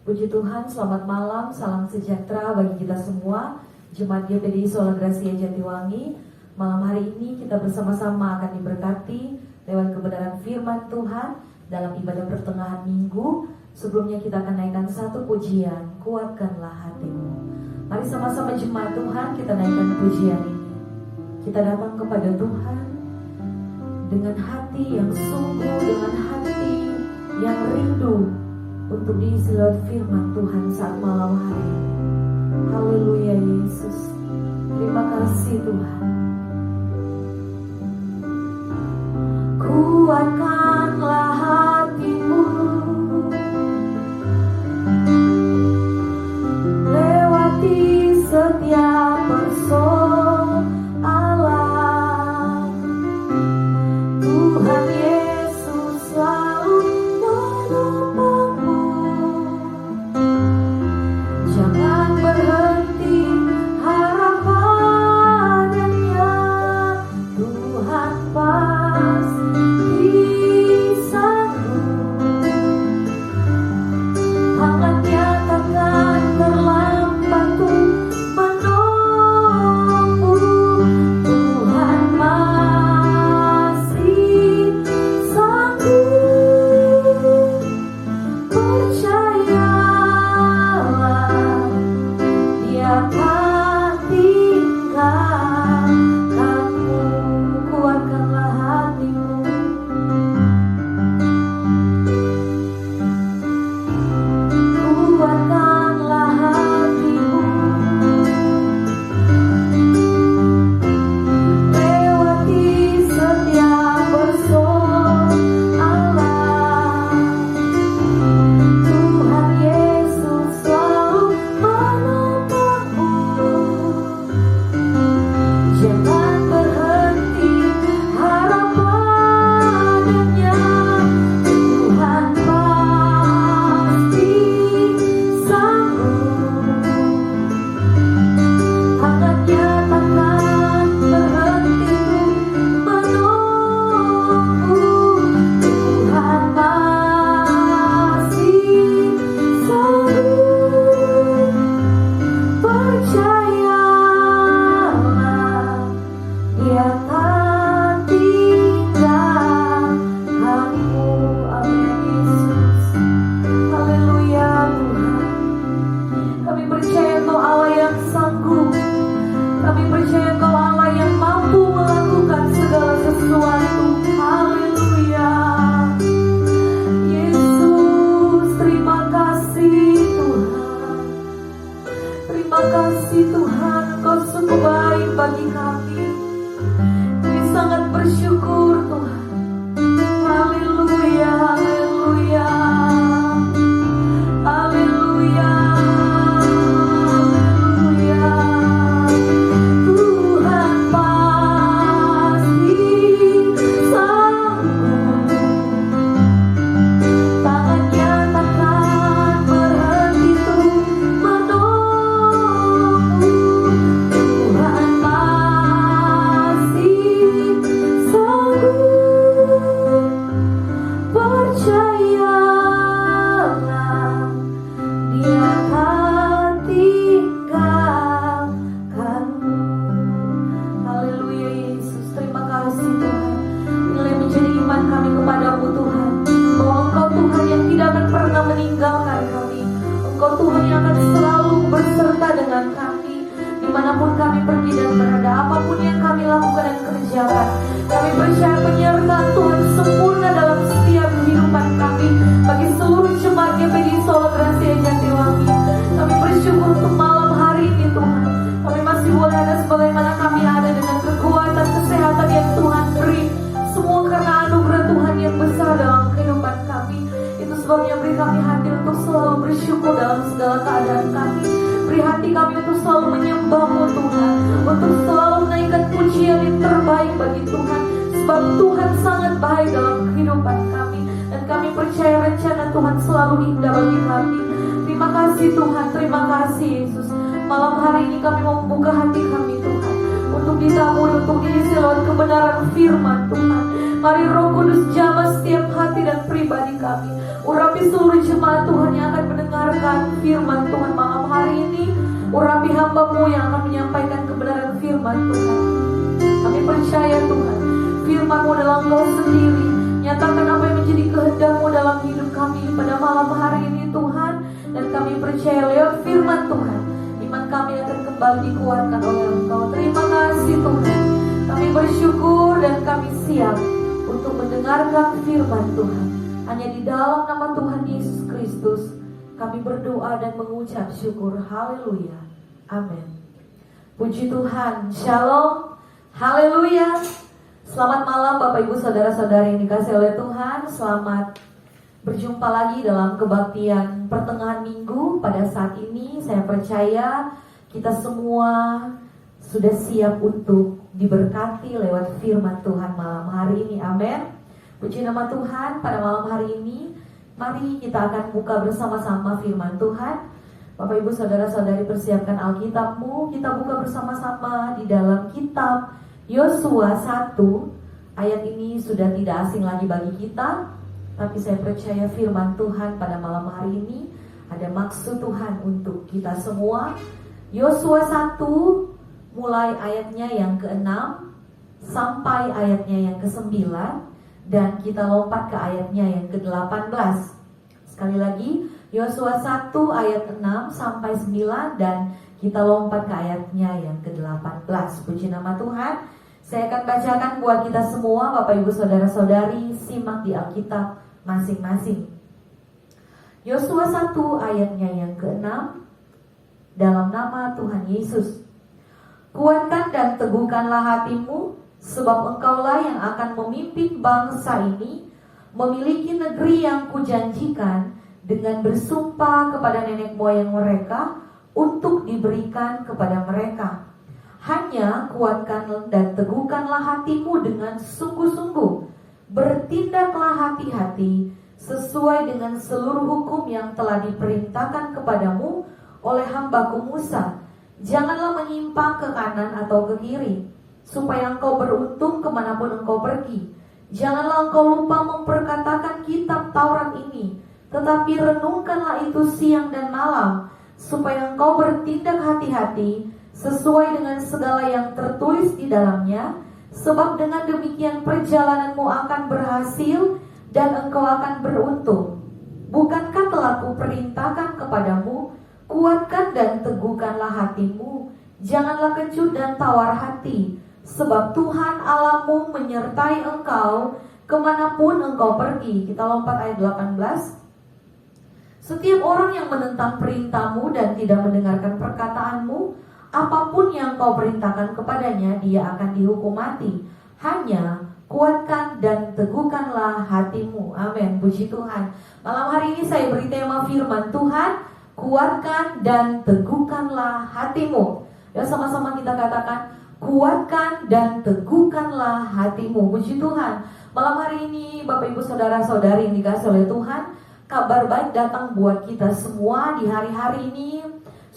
Puji Tuhan, selamat malam, salam sejahtera bagi kita semua. Jemaat GPDI Sola Gracia Jatiwangi, malam hari ini kita bersama-sama akan diberkati lewat kebenaran firman Tuhan dalam ibadah pertengahan minggu. Sebelumnya kita akan naikkan satu pujian, kuatkanlah hatimu. Mari sama-sama jemaat Tuhan kita naikkan pujian ini. Kita datang kepada Tuhan dengan hati yang sungguh, dengan hati yang rindu untuk diisi lewat firman Tuhan saat malam hari ini. Haleluya Yesus. Terima kasih Tuhan. Kuatkanlah hatimu lewati setiap persoalan. Tuhan Yesus selalu menolongmu. Jangan berhenti harapannya. Tuhan pasti sanggup. Tangannya takkan terlambat untuk menolongmu. Tuhan masih sanggup. Percayalah, Dia akan tinggalkanmu. Kuatkanlah hatimu. Kuatkanlah hatimu lewati setiap persoalan. Tuhan Yesus selalu menolongmu. Jangan berhenti harapannya. Tuhan pasti sanggup. Tangannya takkan berhenti menolongmu. Tuhan masih sanggup. Percayalah, Dia akan tinggalkanmu. Amin Yesus. Haleluya Tuhan. Kami percaya Engkau Allah yang sanggup. Kami percaya Engkau Allah yang mampu melakukan segala sesuatu. Haleluya. Yesus, terima kasih Tuhan. Terima kasih Tuhan, Engkau sungguh baik bagi kami. Kami sangat bersyukur Tuhan. Haleluya, haleluya. Haleluya, haleluya. Tuhan pasti sanggup. Tangannya takkan berhenti untuk menolongmu. Tuhan masih sanggup. Percayalah, Dia akan tinggalkanmu. Haleluya Yesus. Terima kasih Tuhan. Inilah yang menjadi iman kami kepadamu Tuhan, bahwa Engkau Tuhan yang tidak akan pernah meninggalkan kami. Engkau Tuhan yang akan selalu berserta dengan kami dimanapun kami pergi dan berada, apapun yang kami lakukan dan kerjakan. Kami percaya penyertaan Tuhan sempurna dalam setiap kehidupan kami. Bagi seluruh jemaat GPDI Sola Gracia Jatiwangi, kami bersyukur untuk malam hari ini Tuhan. Kami masih boleh ada sebagaimana kami ada, dengan kekuatan, kesehatan yang Tuhan beri. Semua karena anugerah Tuhan yang besar dalam kehidupan kami. Itu sebabnya beri kami hati untuk selalu bersyukur dalam segala keadaan kami. Beri hati kami untuk selalu menyembah-Mu Tuhan, untuk selalu menaikkan pujian yang terbaik bagi Tuhan. Sebab Tuhan sangat baik dalam kehidupan kami, dan kami percaya rencana Tuhan selalu indah bagi kami. Terima kasih Tuhan, terima kasih Yesus. Malam hari ini kami mau membuka hati kami Tuhan, untuk ditabur, untuk diisi lewat kebenaran firman Tuhan. Mari Roh Kudus jamah setiap hati dan pribadi kami. Urapi seluruh jemaat Tuhan yang akan mendengarkan firman Tuhan malam hari ini. Urapi hamba-Mu yang akan menyampaikan kebenaran firman Tuhan. Kami percaya Tuhan, firman-Mu adalah Engkau sendiri. Nyatakan apa yang menjadi kehendak-Mu dalam hidup kami pada malam hari ini Tuhan. Dan kami percaya lewat firman Tuhan, iman kami akan kembali dikuatkan oleh Engkau. Terima kasih Tuhan. Kami bersyukur dan kami siap untuk mendengarkan firman Tuhan. Hanya di dalam nama Tuhan Yesus Kristus kami berdoa dan mengucap syukur. Haleluya. Amin. Puji Tuhan. Shalom. Haleluya. Selamat malam Bapak Ibu Saudara-saudari yang dikasihi oleh Tuhan. Selamat berjumpa lagi dalam kebaktian pertengahan minggu. Pada saat ini saya percaya kita semua sudah siap untuk diberkati lewat firman Tuhan malam hari ini. Amin. Puji nama Tuhan. Pada malam hari ini mari kita akan buka bersama-sama firman Tuhan. Bapak Ibu Saudara-saudari persiapkan Alkitabmu. Kita buka bersama-sama di dalam kitab Yosua 1. Ayat ini sudah tidak asing lagi bagi kita, tapi saya percaya firman Tuhan pada malam hari ini ada maksud Tuhan untuk kita semua. Yosua 1 mulai ayatnya yang ke-6 sampai ayatnya yang ke-9, dan kita lompat ke ayatnya yang ke-18. Sekali lagi, Yosua 1 ayat 6 sampai 9, dan kita lompat ke ayatnya yang ke-18. Puji nama Tuhan. Saya akan bacakan buat kita semua, Bapak Ibu Saudara-saudari, simak di Alkitab masing-masing. Yosua 1 ayatnya yang ke-6, dalam nama Tuhan Yesus. Kuatkan dan teguhkanlah hatimu, sebab engkaulah yang akan memimpin bangsa ini memiliki negeri yang kujanjikan dengan bersumpah kepada nenek moyang mereka untuk diberikan kepada mereka. Hanya kuatkan dan teguhkanlah hatimu dengan sungguh-sungguh. Bertindaklah hati-hati sesuai dengan seluruh hukum yang telah diperintahkan kepadamu oleh hambaku Musa. Janganlah menyimpang ke kanan atau ke kiri, supaya engkau beruntung kemanapun engkau pergi. Janganlah engkau lupa memperkatakan kitab Taurat ini, tetapi renungkanlah itu siang dan malam, supaya engkau bertindak hati-hati sesuai dengan segala yang tertulis di dalamnya. Sebab dengan demikian perjalananmu akan berhasil dan engkau akan beruntung. Bukankah telah kuperintahkan kepadamu, kuatkan dan teguhkanlah hatimu, janganlah kecut dan tawar hati, sebab Tuhan Allahmu menyertai engkau kemanapun engkau pergi. Kita lompat ayat 18. Setiap orang yang menentang perintahmu dan tidak mendengarkan perkataanmu, apapun yang kau perintahkan kepadanya, dia akan dihukum mati. Hanya kuatkan dan teguhkanlah hatimu. Amin. Puji Tuhan. Malam hari ini saya beri tema firman Tuhan, kuatkan dan teguhkanlah hatimu. Ya, sama-sama kita katakan, kuatkan dan teguhkanlah hatimu. Puji Tuhan. Malam hari ini Bapak Ibu Saudara-saudari yang dikasihi oleh Tuhan, kabar baik datang buat kita semua di hari-hari ini.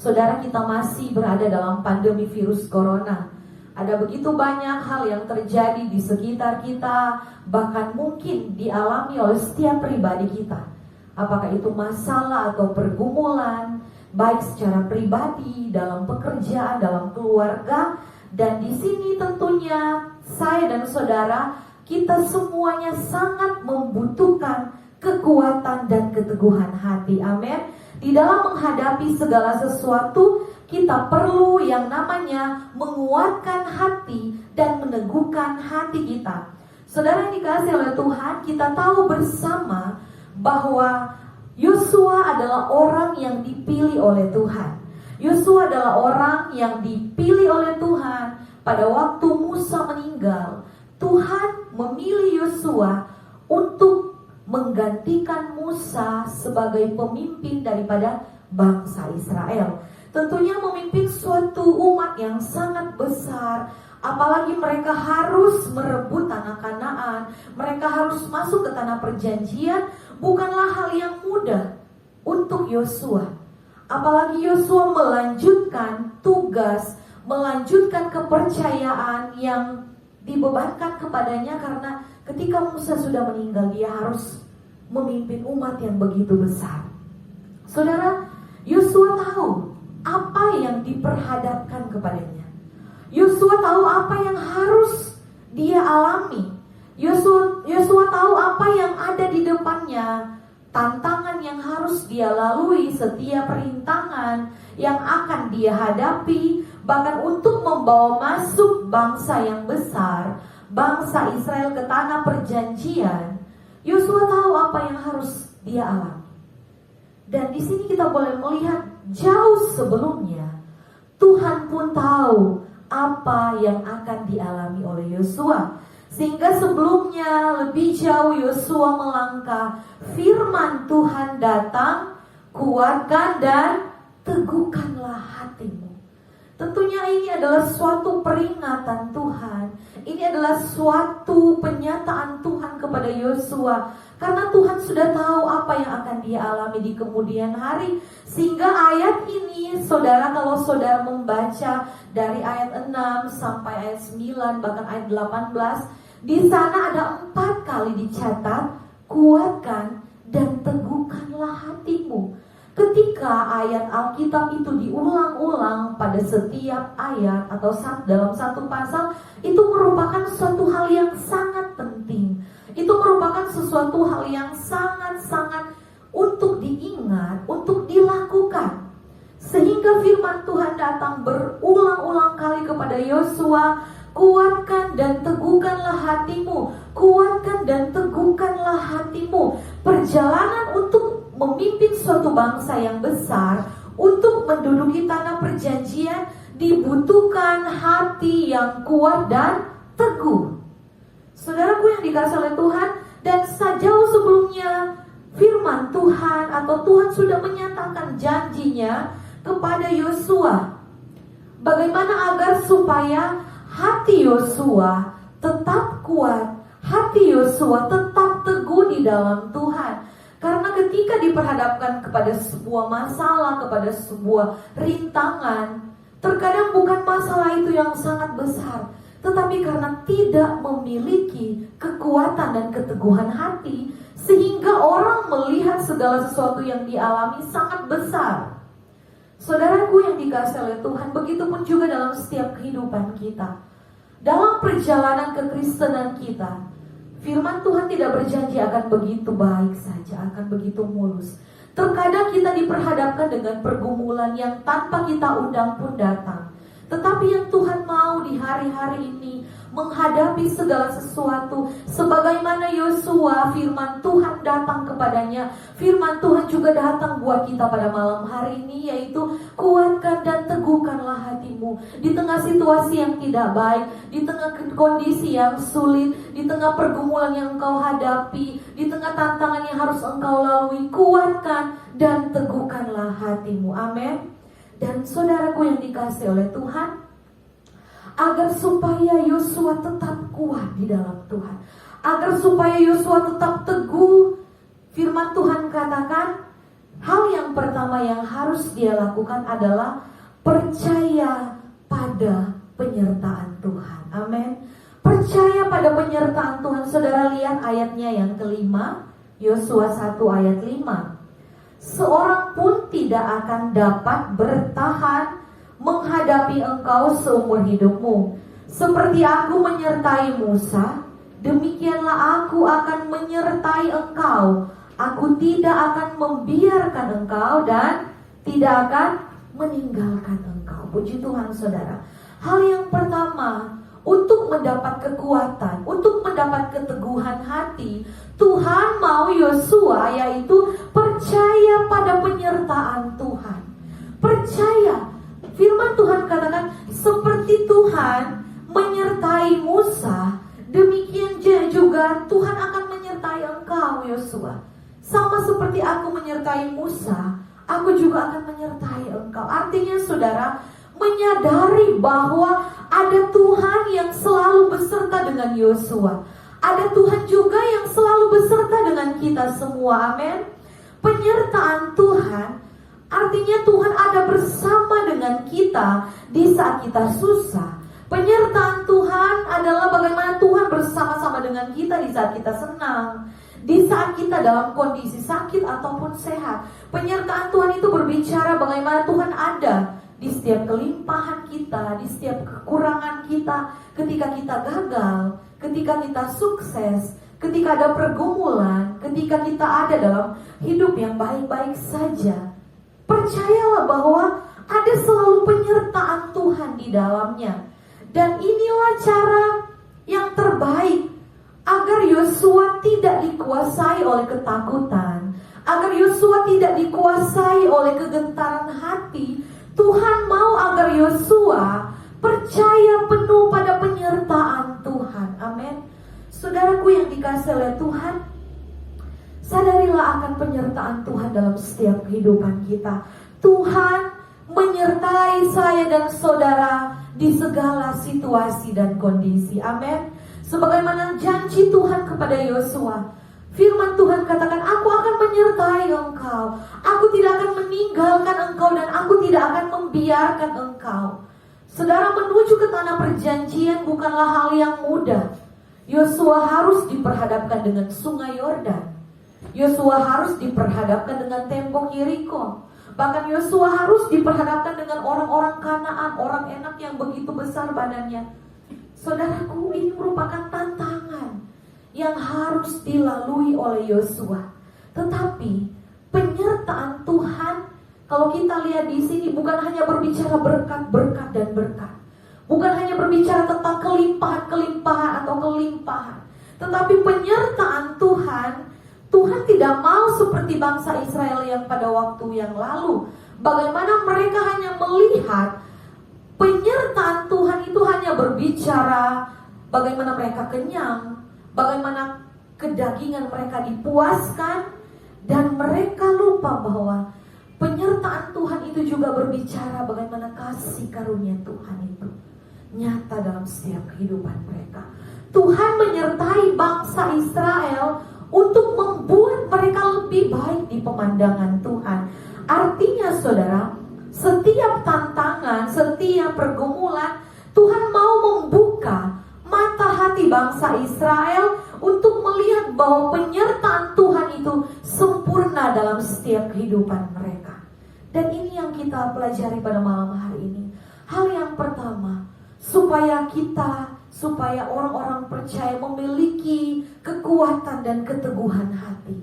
Saudara, kita masih berada dalam pandemi virus corona. Ada begitu banyak hal yang terjadi di sekitar kita, bahkan mungkin dialami oleh setiap pribadi kita. Apakah itu masalah atau pergumulan, baik secara pribadi, dalam pekerjaan, dalam keluarga. Dan di sini tentunya saya dan saudara, kita semuanya sangat membutuhkan kekuatan dan keteguhan hati. Amin. Di dalam menghadapi segala sesuatu, kita perlu yang namanya menguatkan hati dan meneguhkan hati kita. Saudara yang dikasihi oleh Tuhan, kita tahu bersama bahwa Yosua adalah orang yang dipilih oleh Tuhan. Yosua adalah orang yang dipilih oleh Tuhan. Pada waktu Musa meninggal, Tuhan memilih Yosua untuk menggantikan Musa sebagai pemimpin daripada bangsa Israel. Tentunya memimpin suatu umat yang sangat besar. Apalagi mereka harus merebut tanah Kanaan, mereka harus masuk ke tanah perjanjian. Bukanlah hal yang mudah untuk Yosua. Apalagi Yosua melanjutkan tugas, melanjutkan kepercayaan yang dibebankan kepadanya, karena ketika Musa sudah meninggal, dia harus memimpin umat yang begitu besar. Saudara, Yosua tahu apa yang diperhadapkan kepadanya. Yosua tahu apa yang harus dia alami. Yosua tahu apa yang ada di depannya, tantangan yang harus dia lalui, setiap rintangan yang akan dia hadapi, bahkan untuk membawa masuk bangsa yang besar, bangsa Israel ke tanah perjanjian. Yosua tahu apa yang harus dia alami. Dan di sini kita boleh melihat jauh sebelumnya Tuhan pun tahu apa yang akan dialami oleh Yosua. Sehingga sebelumnya lebih jauh Yosua melangkah, firman Tuhan datang, kuatkan dan teguhkanlah hatimu. Tentunya ini adalah suatu peringatan Tuhan. Ini adalah suatu penyataan Tuhan kepada Yosua. Karena Tuhan sudah tahu apa yang akan dia alami di kemudian hari. Sehingga ayat ini, saudara, kalau saudara membaca dari ayat 6 sampai ayat 9, bahkan ayat 18, di sana ada 4 kali dicatat, kuatkan dan teguhkanlah hatimu. Ketika ayat Alkitab itu diulang-ulang pada setiap ayat atau dalam satu pasal, itu merupakan suatu hal yang sangat penting. Itu merupakan sesuatu hal yang sangat-sangat untuk diingat, untuk dilakukan. Sehingga firman Tuhan datang berulang-ulang kali kepada Yosua, kuatkan dan teguhkanlah hatimu, kuatkan dan teguhkanlah hatimu. Perjalanan untuk memimpin suatu bangsa yang besar, untuk menduduki tanah perjanjian, dibutuhkan hati yang kuat dan teguh. Saudaraku yang dikasihi oleh Tuhan, dan sejauh sebelumnya firman Tuhan atau Tuhan sudah menyatakan janjinya kepada Yosua, bagaimana agar supaya hati Yosua tetap kuat, hati Yosua tetap teguh di dalam Tuhan. Karena ketika diperhadapkan kepada sebuah masalah, kepada sebuah rintangan, terkadang bukan masalah itu yang sangat besar, tetapi karena tidak memiliki kekuatan dan keteguhan hati, sehingga orang melihat segala sesuatu yang dialami sangat besar. Saudaraku yang dikasihi oleh Tuhan, begitupun juga dalam setiap kehidupan kita. Dalam perjalanan kekristenan kita, firman Tuhan tidak berjanji akan begitu baik saja, akan begitu mulus. Terkadang kita diperhadapkan dengan pergumulan yang tanpa kita undang pun datang. Tetapi yang Tuhan mau di hari-hari ini menghadapi segala sesuatu. Sebagaimana Yosua, firman Tuhan datang kepadanya. Firman Tuhan juga datang buat kita pada malam hari ini, yaitu kuatkan dan teguhkanlah hatimu. Di tengah situasi yang tidak baik, di tengah kondisi yang sulit, di tengah pergumulan yang engkau hadapi, di tengah tantangan yang harus engkau lalui, kuatkan dan teguhkanlah hatimu. Amin. Dan saudaraku yang dikasihi oleh Tuhan, agar supaya Yosua tetap kuat di dalam Tuhan, agar supaya Yosua tetap teguh, firman Tuhan katakan, hal yang pertama yang harus dia lakukan adalah percaya pada penyertaan Tuhan. Amin. Percaya pada penyertaan Tuhan. Saudara lihat ayatnya yang kelima, Yosua 1 ayat 5. Seorang pun tidak akan dapat bertahan menghadapi engkau seumur hidupmu. Seperti aku menyertai Musa, demikianlah aku akan menyertai engkau. Aku tidak akan membiarkan engkau dan tidak akan meninggalkan engkau. Puji Tuhan saudara. Hal yang pertama, untuk mendapat kekuatan, untuk mendapat keteguhan hati, Tuhan mau Yosua yaitu percaya pada penyertaan Tuhan. Percaya. Firman Tuhan katakan, seperti Tuhan menyertai Musa, demikian juga Tuhan akan menyertai engkau Yosua. Sama seperti aku menyertai Musa, aku juga akan menyertai engkau. Artinya saudara, menyadari bahwa ada Tuhan yang selalu beserta dengan Yosua. Ada Tuhan juga yang selalu beserta dengan kita semua. Amin. Penyertaan Tuhan artinya Tuhan ada bersama dengan kita di saat kita susah. Penyertaan Tuhan adalah bagaimana Tuhan bersama-sama dengan kita di saat kita senang, di saat kita dalam kondisi sakit ataupun sehat. Penyertaan Tuhan itu berbicara bagaimana Tuhan ada di setiap kelimpahan kita, di setiap kekurangan kita, ketika kita gagal, ketika kita sukses, ketika ada pergumulan, ketika kita ada dalam hidup yang baik-baik saja. Percayalah bahwa ada selalu penyertaan Tuhan di dalamnya. Dan inilah cara yang terbaik agar Yosua tidak dikuasai oleh ketakutan, agar Yosua tidak dikuasai oleh kegentaran hati. Tuhan mau agar Yosua percaya penuh pada penyertaan Tuhan. Amin. Saudaraku yang dikasihi oleh Tuhan, sadarilah akan penyertaan Tuhan dalam setiap kehidupan kita. Tuhan menyertai saya dan saudara di segala situasi dan kondisi. Amin. Sebagaimana janji Tuhan kepada Yosua, firman Tuhan katakan, aku akan menyertai engkau, aku tidak akan meninggalkan engkau, dan aku tidak akan membiarkan engkau. Saudara, menuju ke tanah perjanjian bukanlah hal yang mudah. Yosua harus diperhadapkan dengan sungai Yordan. Yosua harus diperhadapkan dengan tembok Yeriko. Bahkan Yosua harus diperhadapkan dengan orang-orang Kanaan, orang enak yang begitu besar badannya. Saudaraku, ini merupakan tantangan yang harus dilalui oleh Yosua. Tetapi penyertaan Tuhan, kalau kita lihat di sini, bukan hanya berbicara berkat-berkat dan berkat, bukan hanya berbicara tentang kelimpahan-kelimpahan atau kelimpahan, tetapi penyertaan Tuhan. Tuhan tidak mau seperti bangsa Israel yang pada waktu yang lalu, bagaimana mereka hanya melihat penyertaan Tuhan itu hanya berbicara bagaimana mereka kenyang, bagaimana kedagingan mereka dipuaskan, dan mereka lupa bahwa penyertaan Tuhan itu juga berbicara bagaimana kasih karunia Tuhan itu nyata dalam setiap kehidupan mereka. Tuhan menyertai bangsa Israel untuk membuat mereka lebih baik di pemandangan Tuhan. Artinya saudara, setiap tantangan, setiap pergumulan, Tuhan mau membuka mata hati bangsa Israel untuk melihat bahwa penyertaan Tuhan itu sempurna dalam setiap kehidupan mereka. Dan ini yang kita pelajari pada malam hari ini. Hal yang pertama, supaya orang-orang percaya memiliki kekuatan dan keteguhan hati,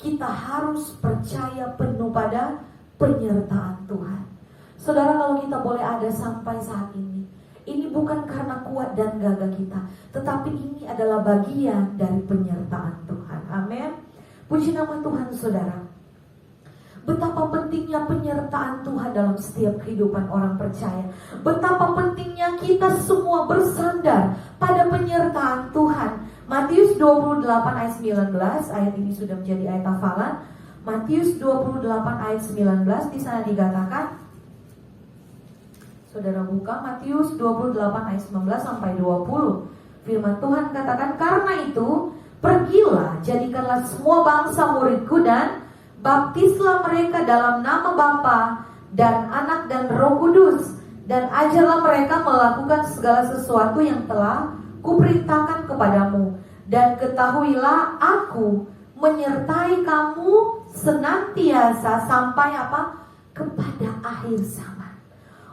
kita harus percaya penuh pada penyertaan Tuhan. Saudara, kalau kita boleh ada sampai saat ini bukan karena kuat dan gagah kita, tetapi ini adalah bagian dari penyertaan Tuhan. Amin. Puji nama Tuhan, saudara. Betapa pentingnya penyertaan Tuhan dalam setiap kehidupan orang percaya. Betapa pentingnya kita semua bersandar pada penyertaan Tuhan. Matius 28 ayat 19, ayat ini sudah menjadi ayat hafalan. Matius 28 ayat 19, di sana dikatakan, saudara buka Matius 28 ayat 19 sampai 20. Firman Tuhan katakan, karena itu pergilah, jadikanlah semua bangsa muridku dan baptislah mereka dalam nama Bapa dan Anak dan Roh Kudus, dan ajarlah mereka melakukan segala sesuatu yang telah kuperintahkan kepadamu, dan ketahuilah aku menyertai kamu senantiasa sampai apa? Kepada akhir zaman.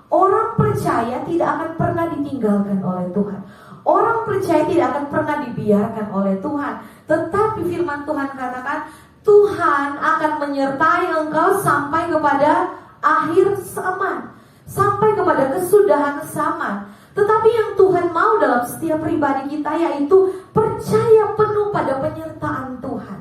Orang percaya tidak akan pernah ditinggalkan oleh Tuhan. Orang percaya tidak akan pernah dibiarkan oleh Tuhan. Tetapi firman Tuhan katakan, Tuhan akan menyertai engkau sampai kepada akhir zaman, sampai kepada kesudahan zaman. Tetapi yang Tuhan mau dalam setiap pribadi kita yaitu percaya penuh pada penyertaan Tuhan.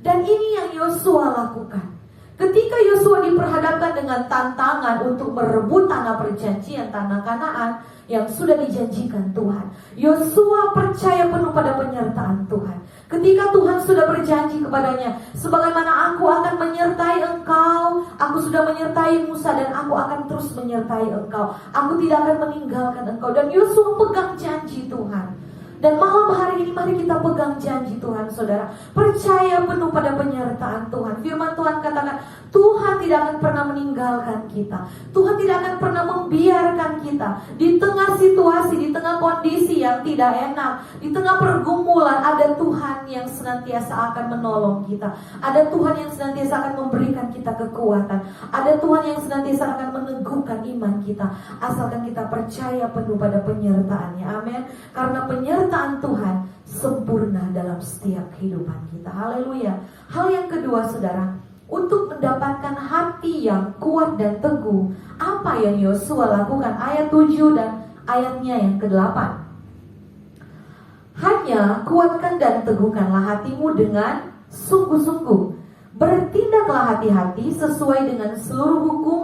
Dan ini yang Yosua lakukan. Ketika Yosua diperhadapkan dengan tantangan untuk merebut tanah perjanjian, tanah Kanaan yang sudah dijanjikan Tuhan, Yosua percaya penuh pada penyertaan Tuhan. Ketika Tuhan sudah berjanji kepadanya, sebagaimana aku akan menyertai engkau, aku sudah menyertai Musa dan aku akan terus menyertai engkau, aku tidak akan meninggalkan engkau. Dan Yosua pegang janji Tuhan. Dan malam hari ini mari kita pegang janji Tuhan, saudara. Percaya penuh pada penyertaan Tuhan. Firman Tuhan katakan, Tuhan tidak akan pernah meninggalkan kita. Tuhan tidak akan pernah membiarkan kita di tengah situasi, di tengah kondisi yang tidak enak, di tengah pergumulan. Ada Tuhan yang senantiasa akan menolong kita. Ada Tuhan yang senantiasa akan memberikan kita kekuatan. Ada Tuhan yang senantiasa akan meneguhkan iman kita, asalkan kita percaya penuh pada penyertaannya. Amin. Karena penyertaan Tuhan sempurna dalam setiap kehidupan kita. Haleluya. Hal yang kedua, saudara, untuk mendapatkan hati yang kuat dan teguh, apa yang Yosua lakukan? Ayat 7 dan ayatnya yang ke-8. Hanya kuatkan dan teguhkanlah hatimu dengan sungguh-sungguh. Bertindaklah hati-hati sesuai dengan seluruh hukum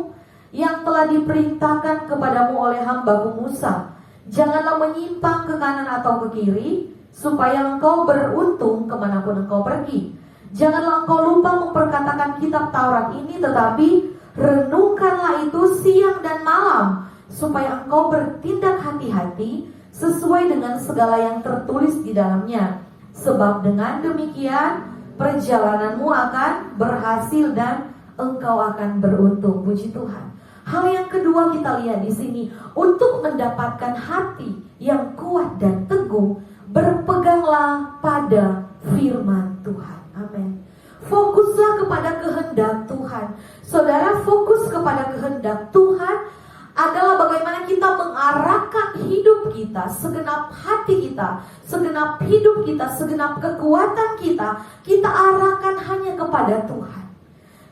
yang telah diperintahkan kepadamu oleh hamba-Ku Musa. Janganlah menyimpang ke kanan atau ke kiri, supaya engkau beruntung kemanapun engkau pergi. Janganlah engkau lupa memperkatakan kitab Taurat ini, tetapi renungkanlah itu siang dan malam, supaya engkau bertindak hati-hati sesuai dengan segala yang tertulis di dalamnya. Sebab dengan demikian perjalananmu akan berhasil dan engkau akan beruntung. Puji Tuhan. Hal yang kedua kita lihat di sini, untuk mendapatkan hati yang kuat dan teguh, berpeganglah pada firman Tuhan. Amin. Fokuslah kepada kehendak Tuhan. Saudara, fokus kepada kehendak Tuhan adalah bagaimana kita mengarahkan hidup kita, segenap hati kita, segenap hidup kita, segenap kekuatan kita, kita arahkan hanya kepada Tuhan.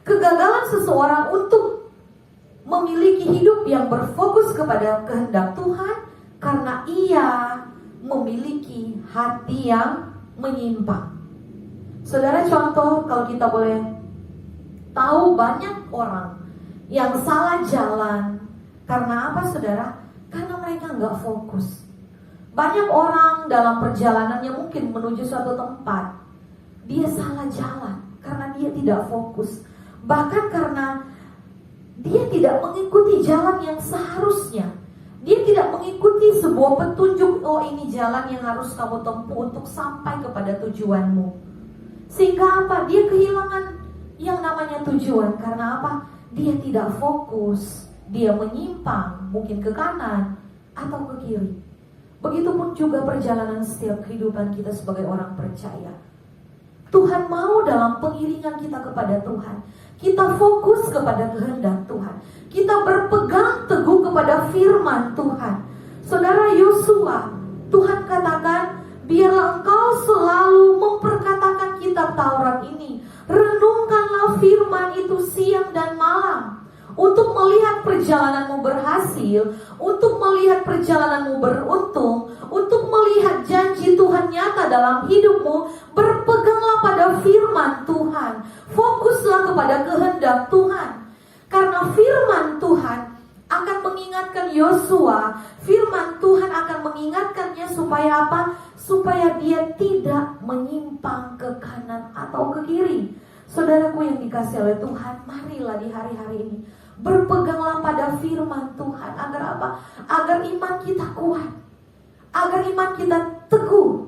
Kegagalan seseorang untuk memiliki hidup yang berfokus kepada kehendak Tuhan karena ia memiliki hati yang menyimpang. Saudara, contoh kalau kita boleh tahu, banyak orang yang salah jalan. Karena apa, saudara? Karena mereka nggak fokus. Banyak orang dalam perjalanannya mungkin menuju suatu tempat, dia salah jalan karena dia tidak fokus. Bahkan karena dia tidak mengikuti jalan yang seharusnya. Dia tidak mengikuti sebuah petunjuk, oh ini jalan yang harus kamu tempuh untuk sampai kepada tujuanmu. Sehingga apa? Dia kehilangan yang namanya tujuan. Karena apa? Dia tidak fokus. Dia menyimpang, mungkin ke kanan atau ke kiri. Begitupun juga perjalanan setiap kehidupan kita sebagai orang percaya. Tuhan mau dalam pengiringan kita kepada Tuhan, kita fokus kepada kehendak Tuhan, kita berpegang teguh kepada firman Tuhan. Saudara, Yosua, Tuhan katakan, biarlah engkau selalu memperkatakan kitab Taurat ini, renungkanlah firman itu siang dan malam, untuk melihat perjalananmu berhasil, untuk melihat perjalananmu beruntung, untuk melihat janji Tuhan nyata dalam hidupmu. Berpeganglah pada firman Tuhan, fokuslah kepada kehendak Tuhan. Karena firman Tuhan akan mengingatkan Yosua, firman Tuhan akan mengingatkannya supaya apa? Supaya dia tidak menyimpang ke kanan atau ke kiri. Saudaraku yang dikasihi oleh Tuhan, marilah di hari-hari ini berpeganglah pada firman Tuhan. Agar apa? Agar iman kita kuat, agar iman kita teguh.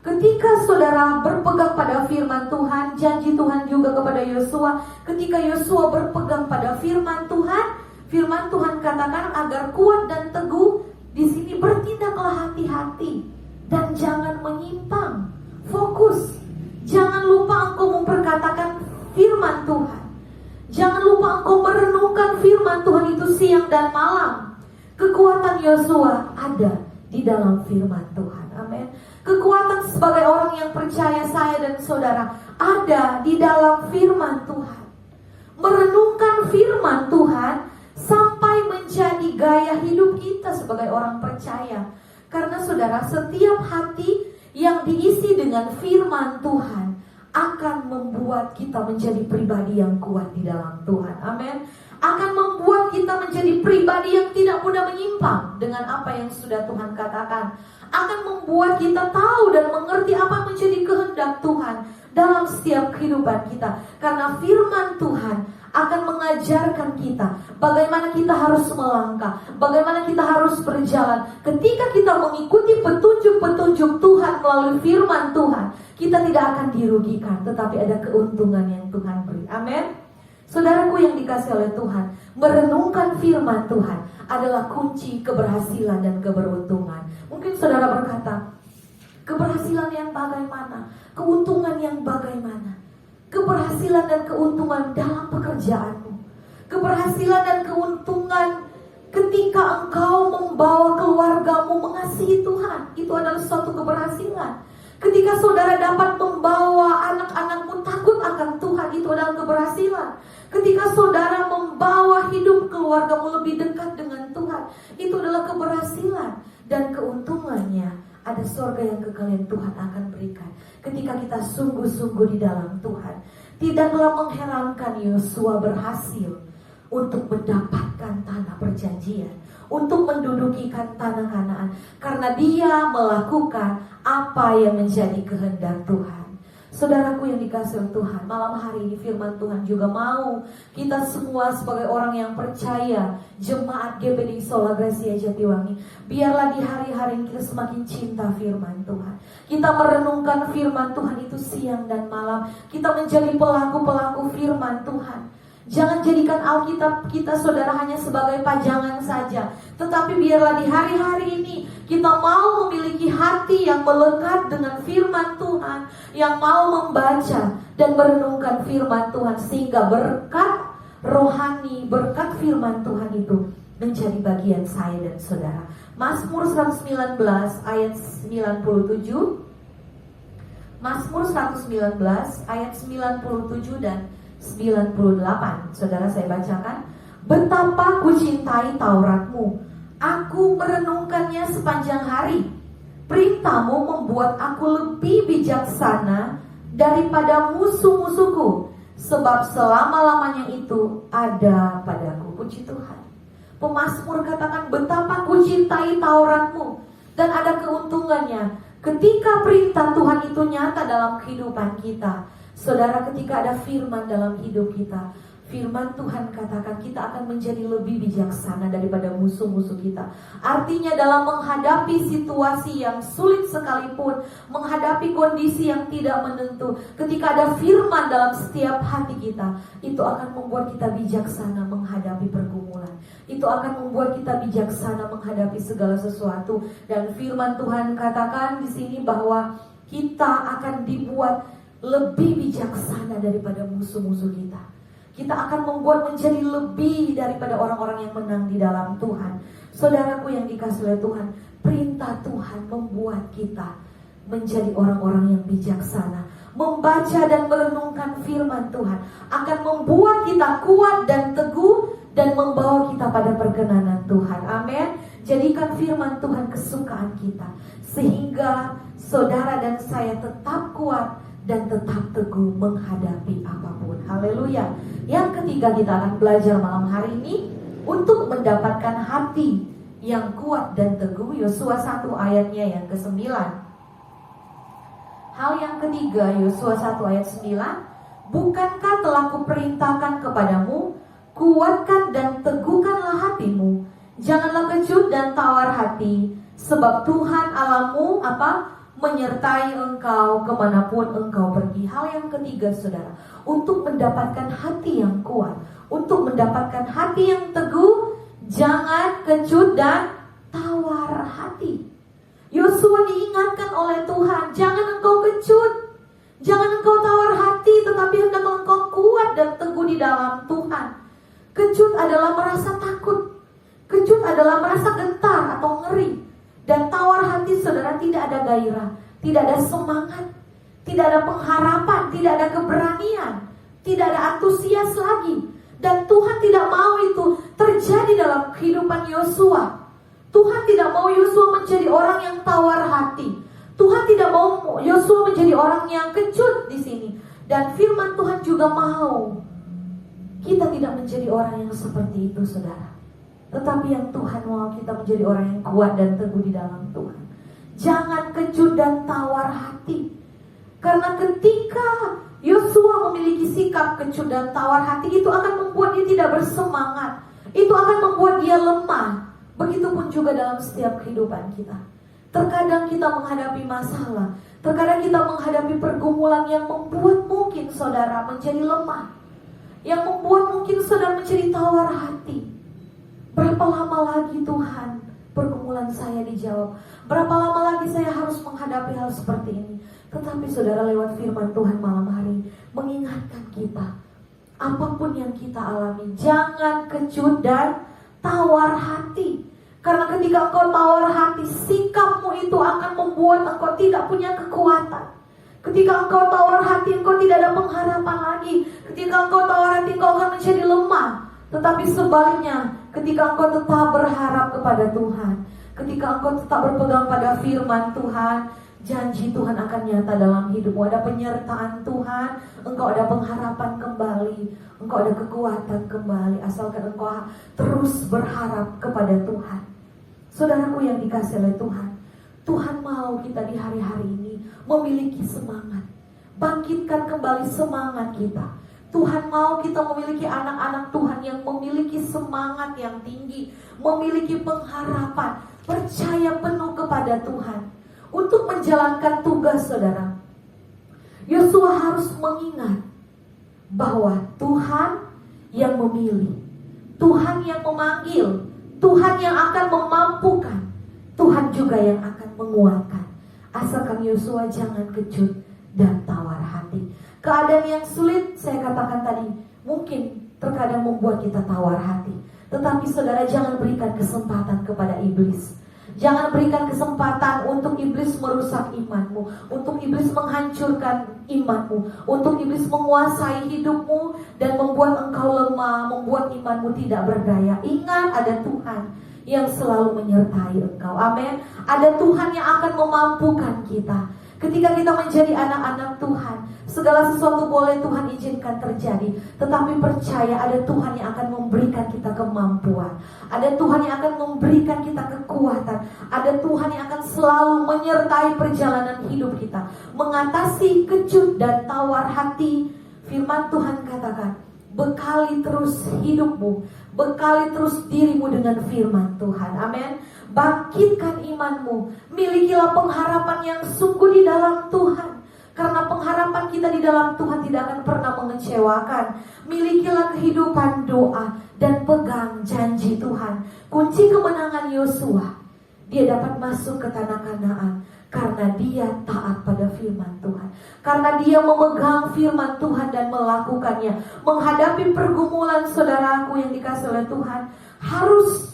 Ketika saudara berpegang pada firman Tuhan, janji Tuhan juga kepada Yosua. Ketika Yosua berpegang pada firman Tuhan katakan agar kuat dan teguh. Di sini bertindaklah hati-hati dan jangan menyimpang. Fokus. Jangan lupa engkau memperkatakan firman Tuhan. Jangan lupa engkau merenungkan firman Tuhan itu siang dan malam. Kekuatan Yosua ada di dalam firman Tuhan. Amin. Kekuatan sebagai orang yang percaya, saya dan saudara, ada di dalam firman Tuhan. Merenungkan firman Tuhan sampai menjadi gaya hidup kita sebagai orang percaya. Karena saudara, setiap hati yang diisi dengan firman Tuhan akan membuat kita menjadi pribadi yang kuat di dalam Tuhan. Amin. Akan membuat kita menjadi pribadi yang tidak mudah menyimpang dengan apa yang sudah Tuhan katakan. Akan membuat kita tahu dan mengerti apa menjadi kehendak Tuhan dalam setiap kehidupan kita. Karena firman Tuhan akan mengajarkan kita bagaimana kita harus melangkah, bagaimana kita harus berjalan. Ketika kita mengikuti petunjuk-petunjuk Tuhan melalui firman Tuhan, kita tidak akan dirugikan, tetapi ada keuntungan yang Tuhan beri. Amin. Saudaraku yang dikasihi oleh Tuhan, merenungkan firman Tuhan adalah kunci keberhasilan dan keberuntungan. Mungkin saudara berkata, keberhasilan yang bagaimana? Keuntungan yang bagaimana? Keberhasilan dan keuntungan dalam pekerjaanmu. Keberhasilan dan keuntungan ketika engkau membawa keluargamu mengasihi Tuhan. Itu adalah suatu keberhasilan. Ketika saudara dapat membawa anak-anakmu takut akan Tuhan, itu adalah keberhasilan. Ketika saudara membawa hidup keluargamu lebih dekat dengan Tuhan, itu adalah keberhasilan. Dan keuntungannya ada surga yang kekal yang Tuhan akan berikan ketika kita sungguh-sungguh di dalam Tuhan. Tidaklah mengherankan Yosua berhasil untuk mendapatkan tanah perjanjian, untuk menduduki tanah Kanaan, karena dia melakukan apa yang menjadi kehendak Tuhan. Saudaraku yang dikasihi Tuhan, malam hari ini firman Tuhan juga mau kita semua sebagai orang yang percaya, jemaat GPD Sola Gracia Jatiwangi, biarlah di hari-hari ini kita semakin cinta firman Tuhan. Kita merenungkan firman Tuhan itu siang dan malam. Kita menjadi pelaku-pelaku firman Tuhan. Jangan jadikan Alkitab kita saudara hanya sebagai pajangan saja, tetapi biarlah di hari-hari ini kita mau memiliki hati yang melekat dengan firman Tuhan, yang mau membaca dan merenungkan firman Tuhan, sehingga berkat rohani, berkat firman Tuhan itu menjadi bagian saya dan saudara. Mazmur 119 ayat 97. Mazmur 119 ayat 97 dan 98. Saudara, saya bacakan. Betapa ku cintai Tauratmu, aku merenungkannya sepanjang hari. Perintahmu membuat aku lebih bijaksana daripada musuh-musuhku, sebab selama-lamanya itu ada padaku. Puji Tuhan. Pemazmur katakan, betapa ku cintai Tauratmu. Dan ada keuntungannya ketika perintah Tuhan itu nyata dalam kehidupan kita. Saudara, ketika ada firman dalam hidup kita, firman Tuhan katakan kita akan menjadi lebih bijaksana daripada musuh-musuh kita. Artinya dalam menghadapi situasi yang sulit sekalipun, menghadapi kondisi yang tidak menentu, ketika ada firman dalam setiap hati kita, itu akan membuat kita bijaksana menghadapi pergumulan. Itu akan membuat kita bijaksana menghadapi segala sesuatu. Dan firman Tuhan katakan di sini bahwa kita akan dibuat lebih bijaksana daripada musuh-musuh kita. Kita akan membuat menjadi lebih daripada orang-orang yang menang di dalam Tuhan. Saudaraku yang dikasihi oleh Tuhan, perintah Tuhan membuat kita menjadi orang-orang yang bijaksana. Membaca dan merenungkan firman Tuhan akan membuat kita kuat dan teguh dan membawa kita pada perkenanan Tuhan. Amin. Jadikan firman Tuhan kesukaan kita, sehingga saudara dan saya tetap kuat dan tetap teguh menghadapi apapun. Haleluya. Yang ketiga, kita akan belajar malam hari ini untuk mendapatkan hati yang kuat dan teguh. Yosua 1 ayatnya yang ke-9. Hal yang ketiga, Yosua 1 ayat 9. Bukankah telah kuperintahkan kepadamu, kuatkan dan teguhkanlah hatimu, janganlah kecut dan tawar hati, sebab Tuhan Allahmu menyertai engkau kemanapun engkau pergi. Hal yang ketiga, saudara, untuk mendapatkan hati yang kuat, untuk mendapatkan hati yang teguh, jangan kecut dan tawar hati. Yosua diingatkan oleh Tuhan, jangan engkau kecut, jangan engkau tawar hati, tetapi hendaklah engkau kuat dan teguh di dalam Tuhan. Kecut adalah merasa takut, kecut adalah merasa gentar atau ngeri. Dan tawar hati, saudara, tidak ada gairah, tidak ada semangat, tidak ada pengharapan, tidak ada keberanian, tidak ada antusias lagi. Dan Tuhan tidak mau itu terjadi dalam kehidupan Yosua. Tuhan tidak mau Yosua menjadi orang yang tawar hati. Tuhan tidak mau Yosua menjadi orang yang kecut di sini. Dan firman Tuhan juga mau kita tidak menjadi orang yang seperti itu, saudara. Tetapi yang Tuhan mau kita menjadi orang yang kuat dan teguh di dalam Tuhan. Jangan kecut dan tawar hati. Karena ketika Yosua memiliki sikap kecut dan tawar hati, itu akan membuat dia tidak bersemangat. Itu akan membuat dia lemah. Begitupun juga dalam setiap kehidupan kita. Terkadang kita menghadapi masalah, terkadang kita menghadapi pergumulan yang membuat mungkin saudara menjadi lemah, yang membuat mungkin saudara menjadi tawar hati. Berapa lama lagi Tuhan pergumulan saya dijawab? Berapa lama lagi saya harus menghadapi hal seperti ini? Tetapi saudara, lewat firman Tuhan malam hari mengingatkan kita, apapun yang kita alami, jangan kecut dan tawar hati. Karena ketika engkau tawar hati, sikapmu itu akan membuat engkau tidak punya kekuatan. Ketika engkau tawar hati, engkau tidak ada pengharapan lagi. Ketika engkau tawar hati, engkau akan menjadi lemah. Tetapi sebaliknya, ketika engkau tetap berharap kepada Tuhan, ketika engkau tetap berpegang pada firman Tuhan, janji Tuhan akan nyata dalam hidupmu. Ada penyertaan Tuhan, engkau ada pengharapan kembali, engkau ada kekuatan kembali, asalkan engkau terus berharap kepada Tuhan. Saudaraku yang dikasihi oleh Tuhan, Tuhan mau kita di hari-hari ini memiliki semangat. Bangkitkan kembali semangat kita. Tuhan mau kita memiliki anak-anak Tuhan yang memiliki semangat yang tinggi, memiliki pengharapan, percaya penuh kepada Tuhan untuk menjalankan tugas. Saudara, Yosua harus mengingat bahwa Tuhan yang memilih, Tuhan yang memanggil, Tuhan yang akan memampukan, Tuhan juga yang akan menguatkan. Asalkan Yosua jangan kecut dan tawar hati. Keadaan yang sulit, saya katakan tadi, mungkin terkadang membuat kita tawar hati. Tetapi saudara, jangan berikan kesempatan kepada iblis. Jangan berikan kesempatan untuk iblis merusak imanmu, untuk iblis menghancurkan imanmu, untuk iblis menguasai hidupmu dan membuat engkau lemah, membuat imanmu tidak berdaya. Ingat, ada Tuhan yang selalu menyertai engkau. Amin. Ada Tuhan yang akan memampukan kita. Ketika kita menjadi anak-anak Tuhan, segala sesuatu boleh Tuhan izinkan terjadi, tetapi percaya ada Tuhan yang akan memberikan kita kemampuan, ada Tuhan yang akan memberikan kita kekuatan, ada Tuhan yang akan selalu menyertai perjalanan hidup kita, mengatasi kecut dan tawar hati. Firman Tuhan katakan, bekali terus hidupmu, bekali terus dirimu dengan firman Tuhan. Amin. Bangkitkan imanmu, milikilah pengharapan yang sungguh di dalam Tuhan. Karena pengharapan kita di dalam Tuhan tidak akan pernah mengecewakan. Milikilah kehidupan doa dan pegang janji Tuhan. Kunci kemenangan Yosua, dia dapat masuk ke tanah Kanaan karena dia taat pada firman Tuhan. Karena dia memegang firman Tuhan dan melakukannya. Menghadapi pergumulan, saudaraku yang dikasihi oleh Tuhan, harus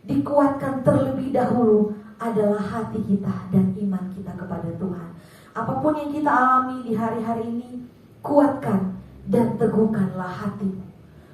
dikuatkan terlebih dahulu adalah hati kita dan iman kita kepada Tuhan. Apapun yang kita alami di hari-hari ini, kuatkan dan teguhkanlah hatimu.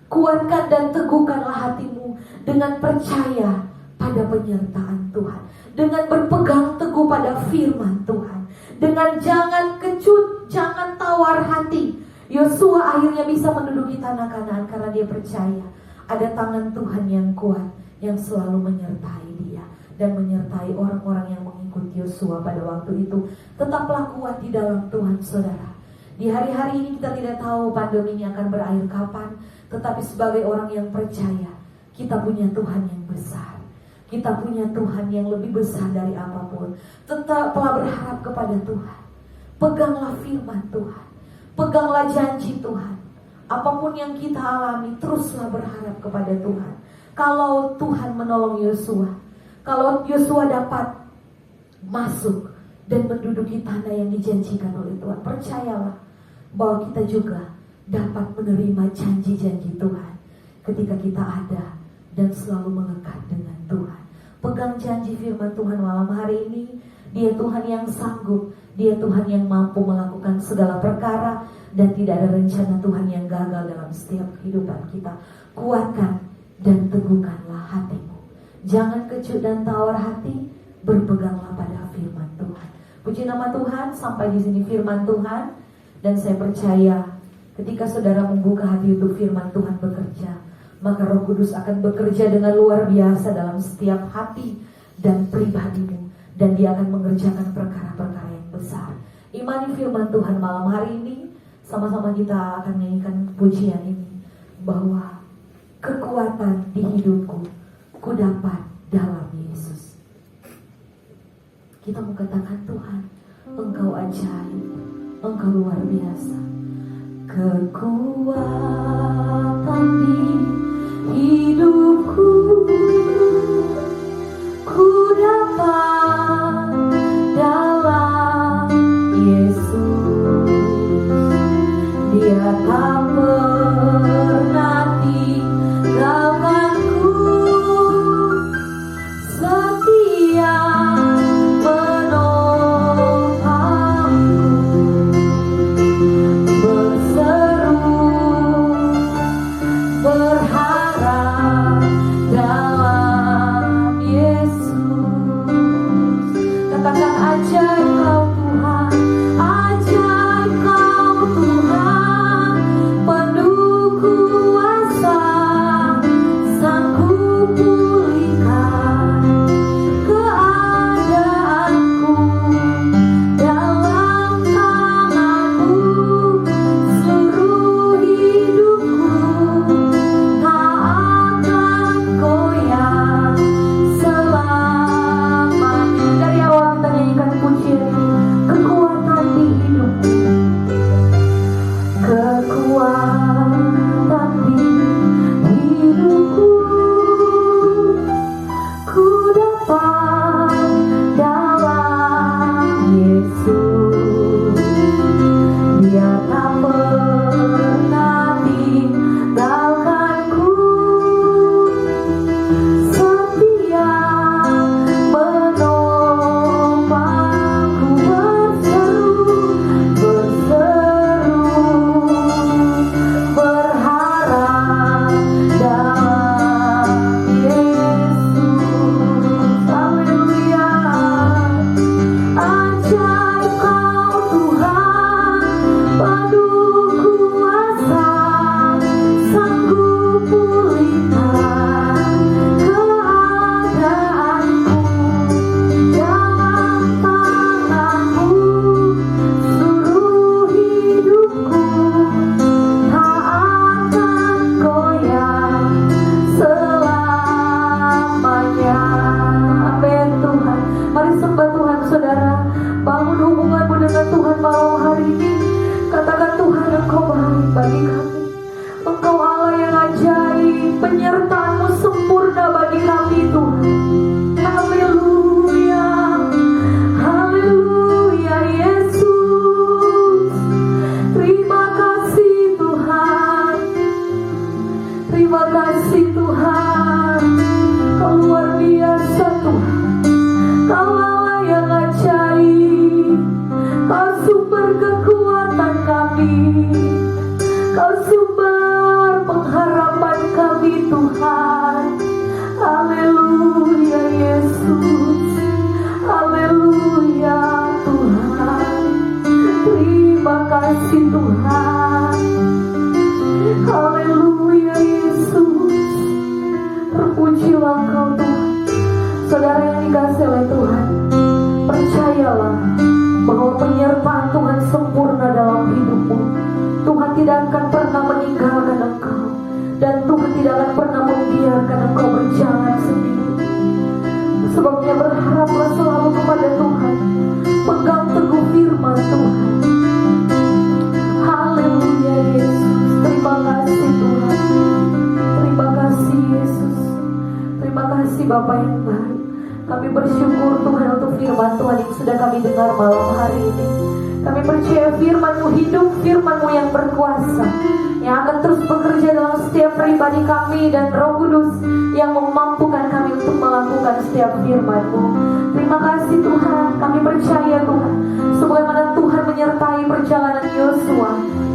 Kuatkan dan teguhkanlah hatimu dengan percaya pada penyertaan Tuhan, dengan berpegang teguh pada firman Tuhan, dengan jangan kecut, jangan tawar hati. Yosua akhirnya bisa menduduki tanah Kanaan karena dia percaya ada tangan Tuhan yang kuat yang selalu menyertai dia dan menyertai orang-orang yang mengikut Yosua pada waktu itu. Tetaplah kuat di dalam Tuhan, saudara. Di hari-hari ini kita tidak tahu pandemi ini akan berakhir kapan, tetapi sebagai orang yang percaya, kita punya Tuhan yang besar. Kita punya Tuhan yang lebih besar dari apapun. Tetaplah berharap kepada Tuhan. Peganglah firman Tuhan, peganglah janji Tuhan. Apapun yang kita alami, teruslah berharap kepada Tuhan. Kalau Tuhan menolong Yosua, kalau Yosua dapat masuk dan menduduki tanah yang dijanjikan oleh Tuhan, percayalah bahwa kita juga dapat menerima janji-janji Tuhan ketika kita ada dan selalu melekat dengan Tuhan. Pegang janji firman Tuhan malam hari ini. Dia Tuhan yang sanggup, dia Tuhan yang mampu melakukan segala perkara, dan tidak ada rencana Tuhan yang gagal dalam setiap kehidupan kita. Kuatkan dan teguhkanlah hatimu. Jangan kecut dan tawar hati, berpeganglah pada firman Tuhan. Puji nama Tuhan, sampai di sini firman Tuhan. Dan saya percaya ketika saudara membuka hati untuk firman Tuhan bekerja, maka Roh Kudus akan bekerja dengan luar biasa dalam setiap hati dan pribadimu, dan dia akan mengerjakan perkara-perkara yang besar. Imani firman Tuhan malam hari ini. Sama-sama kita akan nyanyikan pujian ini, bahwa kekuatan di hidupku ku dapat dalam Yesus. Kita mau katakan, Tuhan, Engkau ajaib, Engkau luar biasa. Kekuatan kasih Tuhan. Haleluya Yesus. Terpujilah Engkau Tuhan. Saudara yang dikasihi oleh Tuhan, percayalah bahwa penyertaan Tuhan sempurna dalam hidupmu. Tuhan tidak akan pernah meninggalkan engkau, dan Tuhan tidak akan pernah membiarkan engkau berjalan sendiri. Sebabnya berharaplah selalu kepada Tuhan, pegang teguh firman Tuhan. Haleluya Yesus. Terima kasih Tuhan. Terima kasih Yesus. Terima kasih Bapa yang baik. Kami bersyukur Tuhan untuk firman Tuhan yang sudah kami dengar malam hari ini. Kami percaya firman-Mu hidup, firman-Mu yang berkuasa, yang akan terus bekerja dalam setiap pribadi kami, dan Roh Kudus yang memampukan kami untuk melakukan setiap firman-Mu. Terima kasih Tuhan. Kami percaya Tuhan, sebagaimana Tuhan menyertai perjalanan Yosua,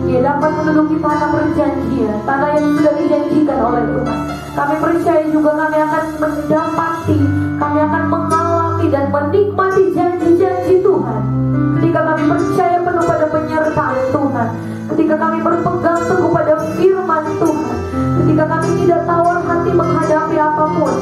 dia dapat menduduki tanah perjanjian, tanah yang sudah dijanjikan oleh Tuhan. Kami percaya juga kami akan mendapati, kami akan mengalami dan menikmati janji-janji Tuhan. Ketika kami percaya penuh pada penyertaan Tuhan, ketika kami berpegang teguh pada firman Tuhan, ketika kami tidak tawar hati menghadapi apapun,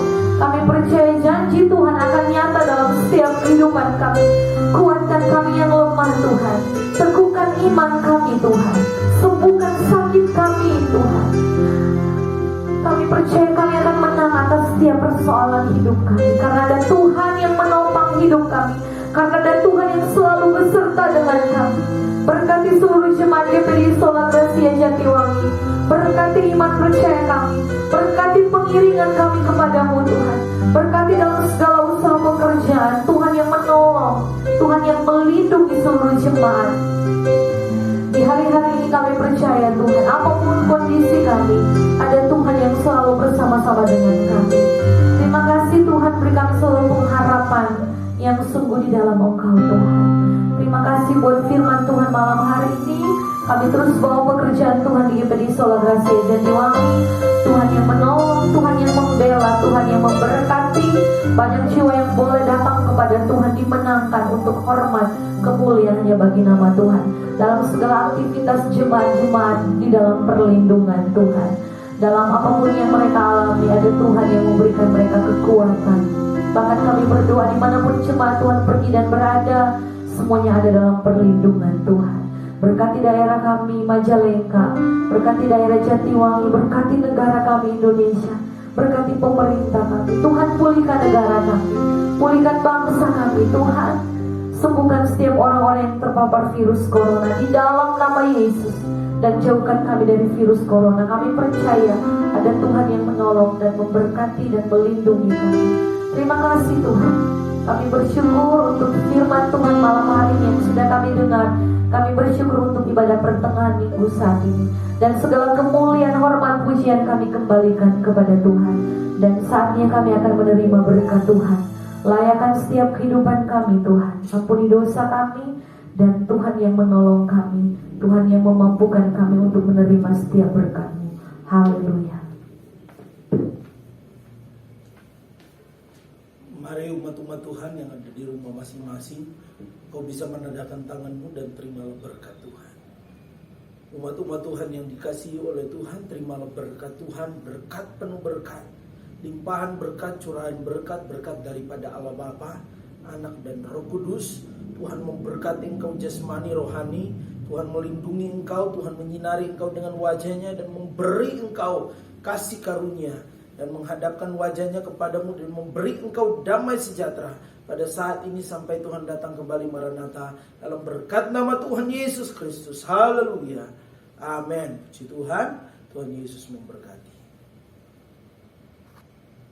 kami percaya janji Tuhan akan nyata dalam setiap kehidupan kami. Kuatkan kami yang lemah Tuhan, teguhkan iman kami Tuhan, sembuhkan sakit kami Tuhan. Kami percaya kami akan menang atas setiap persoalan hidup kami, karena ada Tuhan yang menopang hidup kami, karena ada Tuhan yang selalu beserta dengan kami. Berkati seluruh jemaat GPI Sola Gracia Jatiwangi, berkati iman percaya kami, berkati pengiringan kami kepadamu Tuhan, berkati dalam segala usaha pekerjaan, Tuhan yang menolong, Tuhan yang melindungi seluruh jemaat. Di hari-hari ini kami percaya Tuhan, apapun kondisi kami, ada Tuhan yang selalu bersama-sama dengan kami. Terima kasih Tuhan, beri kami selalu pengharapan yang sungguh di dalam Engkau Tuhan. Terima kasih buat firman Tuhan malam hari ini. Kami terus bawa pekerjaan Tuhan di GPI Sola Gracia Jatiwangi. Tuhan yang menolong, Tuhan yang membela, Tuhan yang memberkati. Banyak jiwa yang boleh datang kepada Tuhan, dimenangkan untuk hormat kemuliaannya bagi nama Tuhan. Dalam segala aktivitas jemaat-jemaat di dalam perlindungan Tuhan. Dalam apapun yang mereka alami, ada Tuhan yang memberikan mereka kekuatan. Bahkan kami berdoa dimanapun jemaat Tuhan pergi dan berada, semuanya ada dalam perlindungan Tuhan. Berkati daerah kami Majalengka, berkati daerah Jatiwangi, berkati negara kami Indonesia, berkati pemerintah kami. Tuhan pulihkan negara kami, pulihkan bangsa kami Tuhan. Sembuhkan setiap orang-orang yang terpapar virus corona di dalam nama Yesus, dan jauhkan kami dari virus corona. Kami percaya ada Tuhan yang menolong dan memberkati dan melindungi kami. Terima kasih Tuhan. Kami bersyukur untuk firman Tuhan malam hari ini yang sudah kami dengar. Kami bersyukur untuk ibadah pertengahan minggu saat ini, dan segala kemuliaan, hormat, pujian kami kembalikan kepada Tuhan. Dan saatnya kami akan menerima berkat Tuhan. Layakan setiap kehidupan kami Tuhan. Ampuni dosa kami, dan Tuhan yang menolong kami, Tuhan yang memampukan kami untuk menerima setiap berkat-Mu. Haleluya. Mari umat-umat Tuhan yang ada di rumah masing-masing, kau bisa menadahkan tanganmu dan terimalah berkat Tuhan. Umat-umat Tuhan yang dikasihi oleh Tuhan, terimalah berkat Tuhan, berkat penuh berkat, limpahan berkat, curahan berkat, berkat daripada Allah Bapa, Anak dan Roh Kudus. Tuhan memberkati engkau jasmani rohani, Tuhan melindungi engkau, Tuhan menyinari engkau dengan wajahnya dan memberi engkau kasih karunia, dan menghadapkan wajahnya kepadamu dan memberi engkau damai sejahtera pada saat ini sampai Tuhan datang kembali Maranatha, dalam berkat nama Tuhan Yesus Kristus. Haleluya. Amin. Puji Tuhan. Tuhan Yesus memberkati.